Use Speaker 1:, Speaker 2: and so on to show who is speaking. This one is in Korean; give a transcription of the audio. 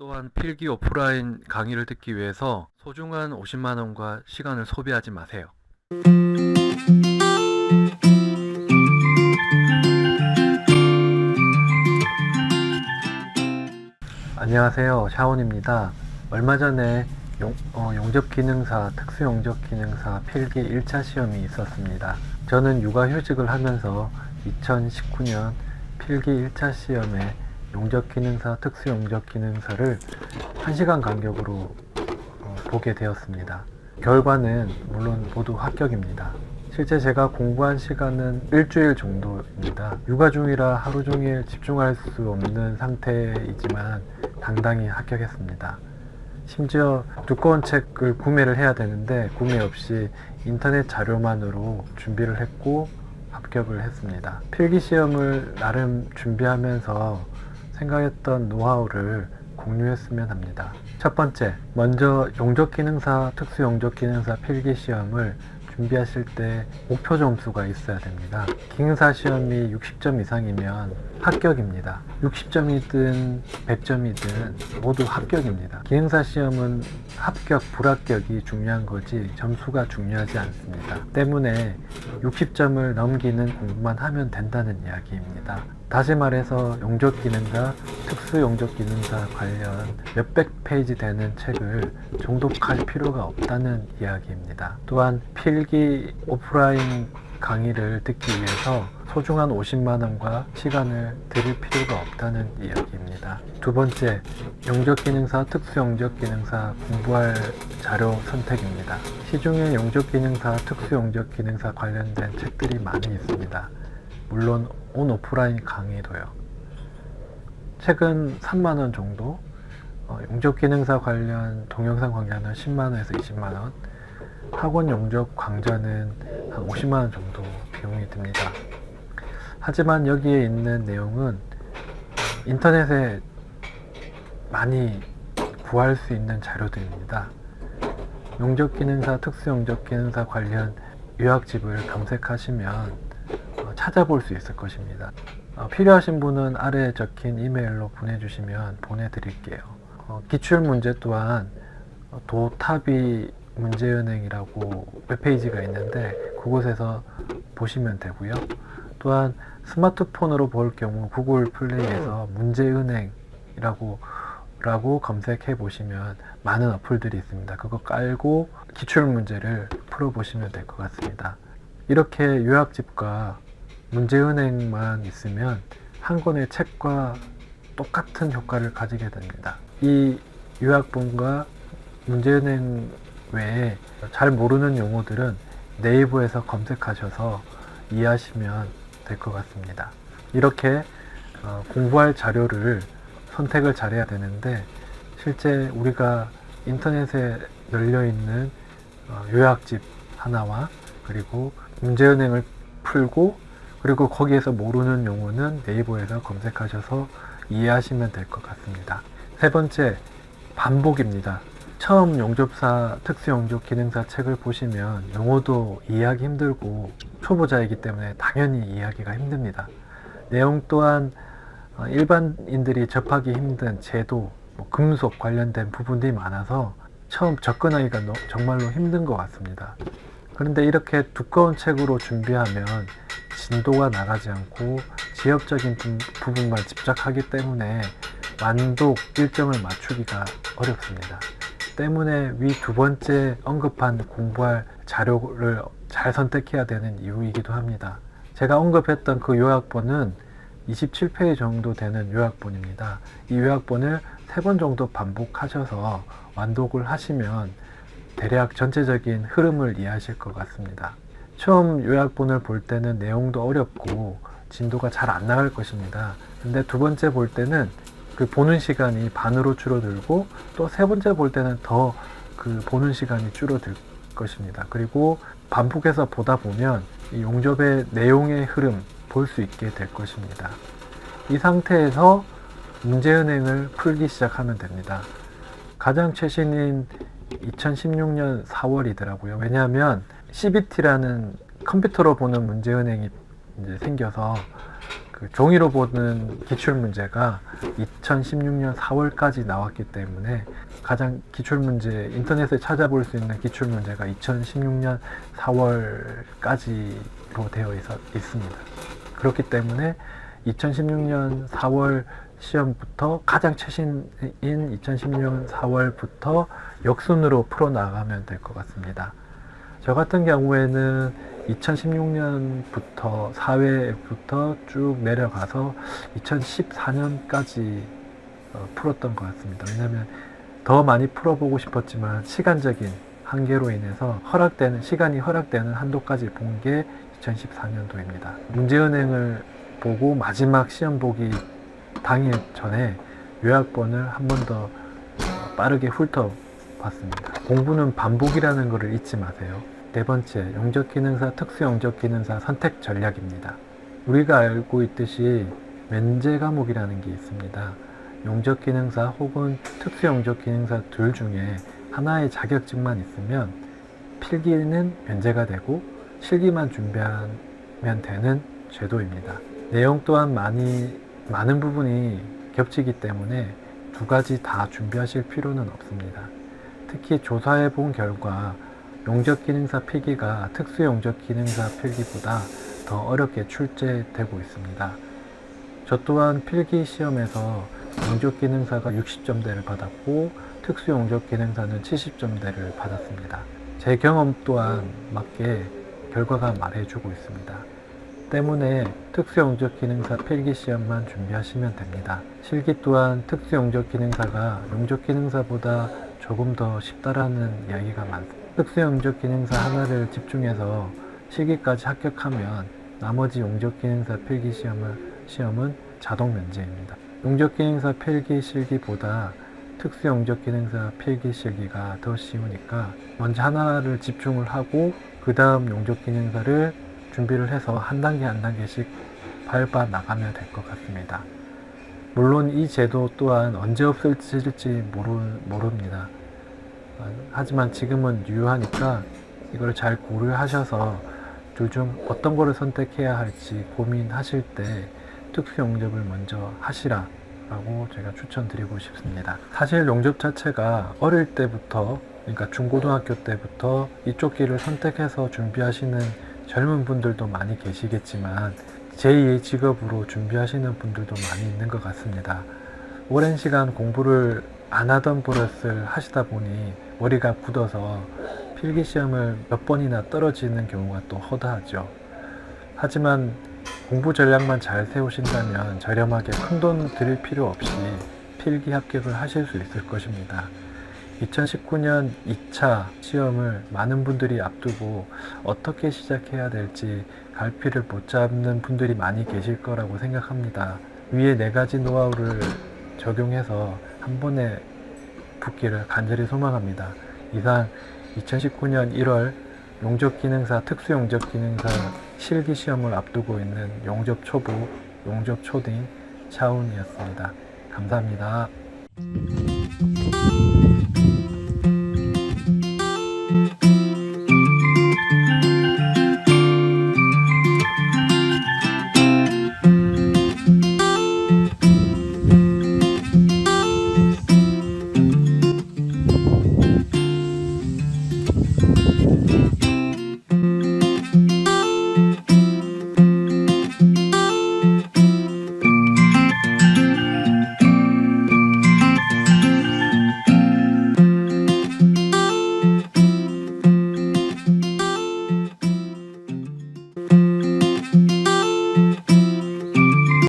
Speaker 1: 또한 필기 오프라인 강의를 듣기 위해서 소중한 50만 원과 시간을 소비하지 마세요. 안녕하세요, 샤온입니다. 얼마 전에 용접기능사, 특수용접기능사 필기 1차 시험이 있었습니다. 저는 육아휴직을 하면서 2019년 필기 1차 시험에 용접기능사, 특수용접기능사를 1시간 간격으로 보게 되었습니다. 결과는 물론 모두 합격입니다. 실제 제가 공부한 시간은 일주일 정도입니다. 육아 중이라 하루 종일 집중할 수 없는 상태이지만 당당히 합격했습니다. 심지어 두꺼운 책을 구매를 해야 되는데 구매 없이 인터넷 자료만으로 준비를 했고 합격을 했습니다. 필기시험을 나름 준비하면서 생각했던 노하우를 공유했으면 합니다. 첫 번째, 먼저 용접기능사, 특수용접기능사 필기시험을 준비하실 때 목표 점수가 있어야 됩니다. 기능사 시험이 60점 이상이면 합격입니다. 60점이든 100점이든 모두 합격입니다. 기능사 시험은 합격, 불합격이 중요한 거지 점수가 중요하지 않습니다. 때문에 60점을 넘기는 공부만 하면 된다는 이야기입니다. 다시 말해서 용접기능사, 특수용접기능사 관련 몇백 페이지 되는 책을 정독할 필요가 없다는 이야기입니다. 또한 필기 오프라인 강의를 듣기 위해서 소중한 50만 원과 시간을 들일 필요가 없다는 이야기입니다. 두 번째, 용접기능사, 특수용접기능사 공부할 자료 선택입니다. 시중에 용접기능사, 특수용접기능사 관련된 책들이 많이 있습니다. 물론 온 오프라인 강의도요. 책은 3만 원 정도, 용접기능사 관련 동영상 강좌는 10만 원에서 20만 원, 학원 용접 강좌는 한 50만 원 정도 비용이 듭니다. 하지만 여기에 있는 내용은 인터넷에 많이 구할 수 있는 자료들입니다. 용접기능사, 특수용접기능사 관련 요약집을 검색하시면 찾아볼 수 있을 것입니다. 필요하신 분은 아래에 적힌 이메일로 보내주시면 보내드릴게요. 기출문제 또한 도타비 문제은행이라고 웹페이지가 있는데 그곳에서 보시면 되고요. 또한 스마트폰으로 볼 경우 구글 플레이에서 문제은행이라고 검색해 보시면 많은 어플들이 있습니다. 그거 깔고 기출문제를 풀어보시면 될 것 같습니다. 이렇게 요약집과 문제은행만 있으면 한 권의 책과 똑같은 효과를 가지게 됩니다. 이 요약본과 문제은행 외에 잘 모르는 용어들은 네이버에서 검색하셔서 이해하시면 될 것 같습니다. 이렇게 공부할 자료를 선택을 잘해야 되는데 실제 우리가 인터넷에 널려있는 요약집 하나와 그리고 문제은행을 풀고 그리고 거기에서 모르는 용어는 네이버에서 검색하셔서 이해하시면 될 것 같습니다. 세 번째, 반복입니다. 처음 용접사, 특수용접 기능사 책을 보시면 용어도 이해하기 힘들고 초보자이기 때문에 당연히 이해하기가 힘듭니다. 내용 또한 일반인들이 접하기 힘든 제도, 금속 관련된 부분들이 많아서 처음 접근하기가 정말로 힘든 것 같습니다. 그런데 이렇게 두꺼운 책으로 준비하면 진도가 나가지 않고 지역적인 부분만 집착하기 때문에 완독 일정을 맞추기가 어렵습니다. 때문에 위 두 번째 언급한 공부할 자료를 잘 선택해야 되는 이유이기도 합니다. 제가 언급했던 그 요약본은 27페이지 정도 되는 요약본입니다. 이 요약본을 3번 정도 반복하셔서 완독을 하시면 대략 전체적인 흐름을 이해하실 것 같습니다. 처음 요약본을 볼 때는 내용도 어렵고 진도가 잘 안 나갈 것입니다. 근데 두 번째 볼 때는 그 보는 시간이 반으로 줄어들고 또 세 번째 볼 때는 더 그 보는 시간이 줄어들 것입니다. 그리고 반복해서 보다 보면 이 용접의 내용의 흐름 볼 수 있게 될 것입니다. 이 상태에서 문제은행을 풀기 시작하면 됩니다. 가장 최신인 2016년 4월이더라고요. 왜냐하면 CBT라는 컴퓨터로 보는 문제은행이 이제 생겨서 그 그 종이로 보는 기출문제가 2016년 4월까지 나왔기 때문에 가장 기출문제, 인터넷에 찾아볼 수 있는 기출문제가 2016년 4월까지로 되어 있습니다. 그렇기 때문에 2016년 4월 시험부터 가장 최신인 2016년 4월부터 역순으로 풀어나가면 될 것 같습니다. 저 같은 경우에는 2016년부터 4회부터 쭉 내려가서 2014년까지 풀었던 것 같습니다. 왜냐하면 더 많이 풀어보고 싶었지만 시간적인 한계로 인해서 시간이 허락되는 한도까지 본 게 2014년도입니다. 문제은행을 보고 마지막 시험 보기 당일 전에 요약본을 한 번 더 빠르게 훑어봤습니다. 공부는 반복이라는 것을 잊지 마세요. 네 번째, 용접기능사, 특수용접기능사 선택 전략입니다. 우리가 알고 있듯이 면제 과목이라는 게 있습니다. 용접기능사 혹은 특수용접기능사 둘 중에 하나의 자격증만 있으면 필기는 면제가 되고 실기만 준비하면 되는 제도입니다. 내용 또한 많은 부분이 겹치기 때문에 두 가지 다 준비하실 필요는 없습니다. 특히 조사해 본 결과 용접기능사 필기가 특수용접기능사 필기보다 더 어렵게 출제되고 있습니다. 저 또한 필기 시험에서 용접기능사가 60점대를 받았고 특수용접기능사는 70점대를 받았습니다. 제 경험 또한 맞게 결과가 말해주고 있습니다. 때문에 특수용접기능사 필기시험만 준비하시면 됩니다. 실기 또한 특수용접기능사가 용접기능사보다 조금 더 쉽다라는 이야기가 많습니다. 특수용접기능사 하나를 집중해서 실기까지 합격하면 나머지 용접기능사 필기시험은 자동 면제입니다. 용접기능사 필기 실기보다 특수용접기능사 필기 실기가 더 쉬우니까 먼저 하나를 집중을 하고 그 다음 용접기능사를 준비를 해서 한 단계씩 밟아 나가면 될 것 같습니다. 물론 이 제도 또한 언제 없어질지 모릅니다. 하지만 지금은 유효하니까 이걸 잘 고려하셔서 둘 중 어떤 거를 선택해야 할지 고민하실 때 특수용접을 먼저 하시라 라고 제가 추천드리고 싶습니다. 사실 용접 자체가 어릴 때부터, 그러니까 중고등학교 때부터 이쪽 길을 선택해서 준비하시는 젊은 분들도 많이 계시겠지만 제2의 직업으로 준비하시는 분들도 많이 있는 것 같습니다. 오랜 시간 공부를 안 하던 버릇을 하시다 보니 머리가 굳어서 필기시험을 몇 번이나 떨어지는 경우가 또 허다하죠. 하지만 공부 전략만 잘 세우신다면 저렴하게 큰돈 들일 필요 없이 필기 합격을 하실 수 있을 것입니다. 2019년 2차 시험을 많은 분들이 앞두고 어떻게 시작해야 될지 갈피를 못 잡는 분들이 많이 계실 거라고 생각합니다. 위에 4가지 노하우를 적용해서 한 번에 붙기를 간절히 소망합니다. 이상 2019년 1월 용접기능사, 특수용접기능사 실기시험을 앞두고 있는 용접초보, 용접초딩 차운이었습니다. 감사합니다.